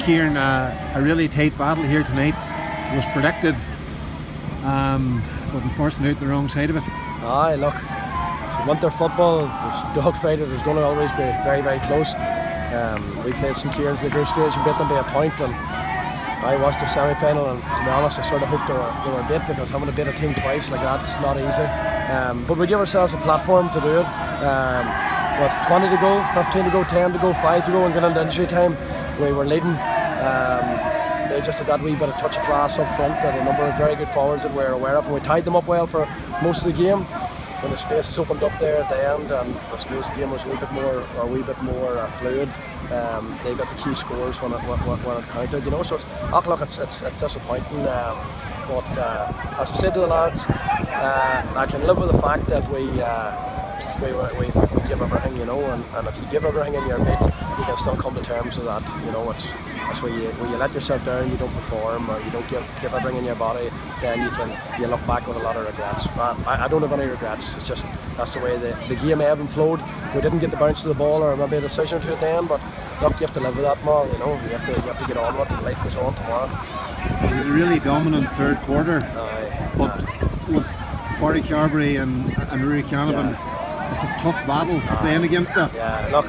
Ciaran, a really tight battle here tonight. Was predicted, but unfortunately out the wrong side of it. Aye, look, it's winter football, there's dogfighting, there's going to always be very, very close. We played St Ciaran's in the group stage and beat them by a point, and I watched the semi-final, and to be honest I sort of hoped they were beat, because having to beat a team twice, like, that's not easy. But we give ourselves a platform to do it. With 20 to go, 15 to go, 10 to go, 5 to go, and getting into injury time, we were leading. They just had that wee bit of touch of class up front, and a number of very good forwards that we were aware of, and we tied them up well for most of the game. When the spaces opened up there at the end, and I suppose the game was a wee bit more fluid, they got the key scores when it counted, you know. So it's disappointing. But as I said to the lads, I can live with the fact that we give everything, you know, and if you give everything in your bit, you can still come to terms with that, you know. It's where you let yourself down, you don't perform, or you don't give everything in your body, then you look back with a lot of regrets. But I don't have any regrets. It's just that's the way the game ebbed and flowed. We didn't get the bounce of the ball, or maybe a decision or two at the end, but look, you have to live with that, Mal, you know. You have to get on with it, and life goes on tomorrow. It was a really dominant third quarter, but with Barry Carberry and Rory Canavan, it's a tough battle playing against that. Yeah, look,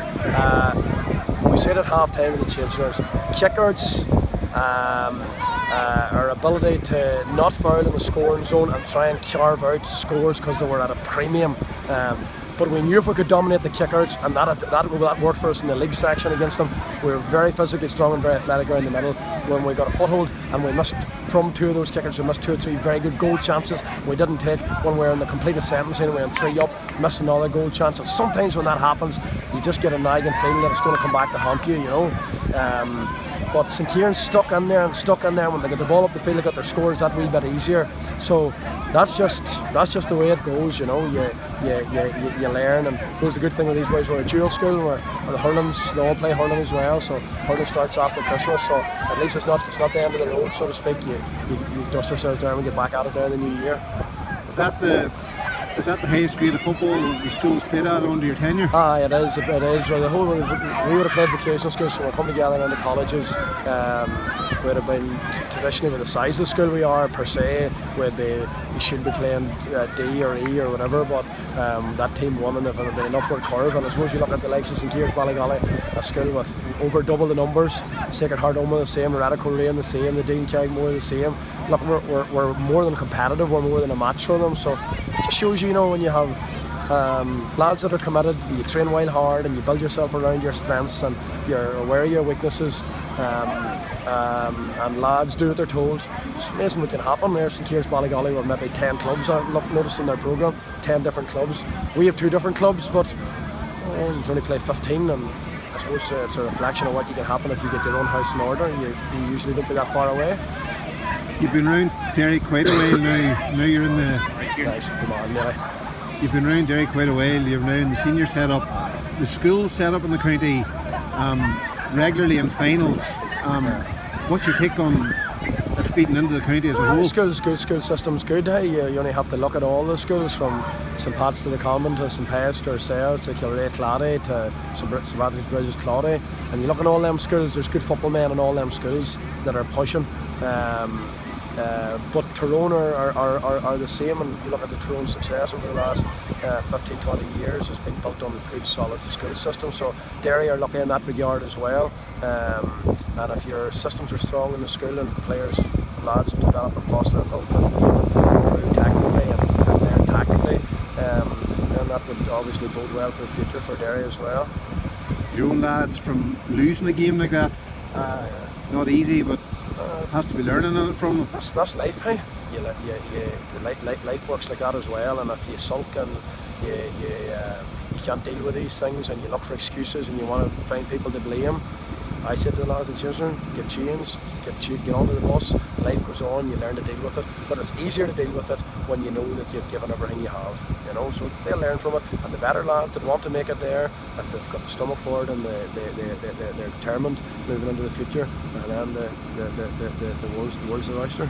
we said at half time in the changing rooms, kickers, our ability to not foul in the scoring zone and try and carve out scores because they were at a premium. But we knew if we could dominate the kickers, and that worked for us in the league section against them. We were very physically strong and very athletic around the middle. When we got a foothold and we missed from two of those kickers, we missed 2 or 3 very good goal chances we didn't take. When we were in the complete sentencing, we were in 3 up, missed another goal chance. And sometimes when that happens, you just get a nagging feeling that it's going to come back to haunt you, you know. But St Ciaran stuck in there. When they get the ball up the field, they got their scores that wee bit easier. So that's just the way it goes, you know. You learn, and of course the good thing with these boys, we're a dual school, where the hurlings, they all play hurling as well. So hurling starts after Christmas, so at least it's not the end of the road, so to speak. You dust yourselves down and get back at it there in the new year. Is that the highest grade of football the school's played at under your tenure? Aye, it is. Well, we would have played vocational schools, so we're coming together in the colleges. We would have been traditionally, with the size of the school we are per se, you should be playing D or E or whatever, but that team won, and they've been an upward curve. And I suppose you look at the likes of St Ciaran's, Ballygawley, a school with over double the numbers, Sacred Heart Oma the same, Radical Rain the same, the Dean Carrigmore the same. Look, we're more than competitive, we're more than a match for them. So it just shows you, when you have lads that are committed, you train well hard and you build yourself around your strengths and you're aware of your weaknesses, and lads do what they're told. It's amazing what can happen. There's St Ciaran's, Ballygawley with maybe 10 clubs. I noticed in their programme, 10 different clubs. We have 2 different clubs, but you can only play 15, and I suppose it's a reflection of what you can happen if you get your own house in order. You usually don't be that far away. You've been around Derry quite a while now. Now you're in the... Guys, come on, Nelly. You've been around Derry quite a while. You're now in the senior setup. The school setup in the county, regularly in finals. What's your take on that feeding into the county as a whole? School system's good. Hey, you only have to look at all the schools, from St Pat's to the Colm to St Pius to Orsay to Kilrea Clady to St Patrick's Bridges Clady, and you look at all them schools. There's good football men in all them schools that are pushing. But Tyrone are the same, and you look at the Tyrone success over the last 15-20 years has been built on a good solid school system. So Derry are lucky in that regard as well. And if your systems are strong in the school and players, lads develop and foster and love for the game and improve technically and learn tactically, then that would obviously bode well for the future for Derry as well. Your own lads, from losing a game like that, not easy, but has to be learning on it from them. That's life, hey. Life works like that as well, and if you sulk and you can't deal with these things and you look for excuses and you want to find people to blame, I said to the lads and children, get changed, get onto the bus, life goes on, you learn to deal with it. But it's easier to deal with it when you know that you've given everything you have, so they'll learn from it. And the better lads that want to make it there, if they've got the stomach for it and they're determined moving into the future, and then the world's the oyster.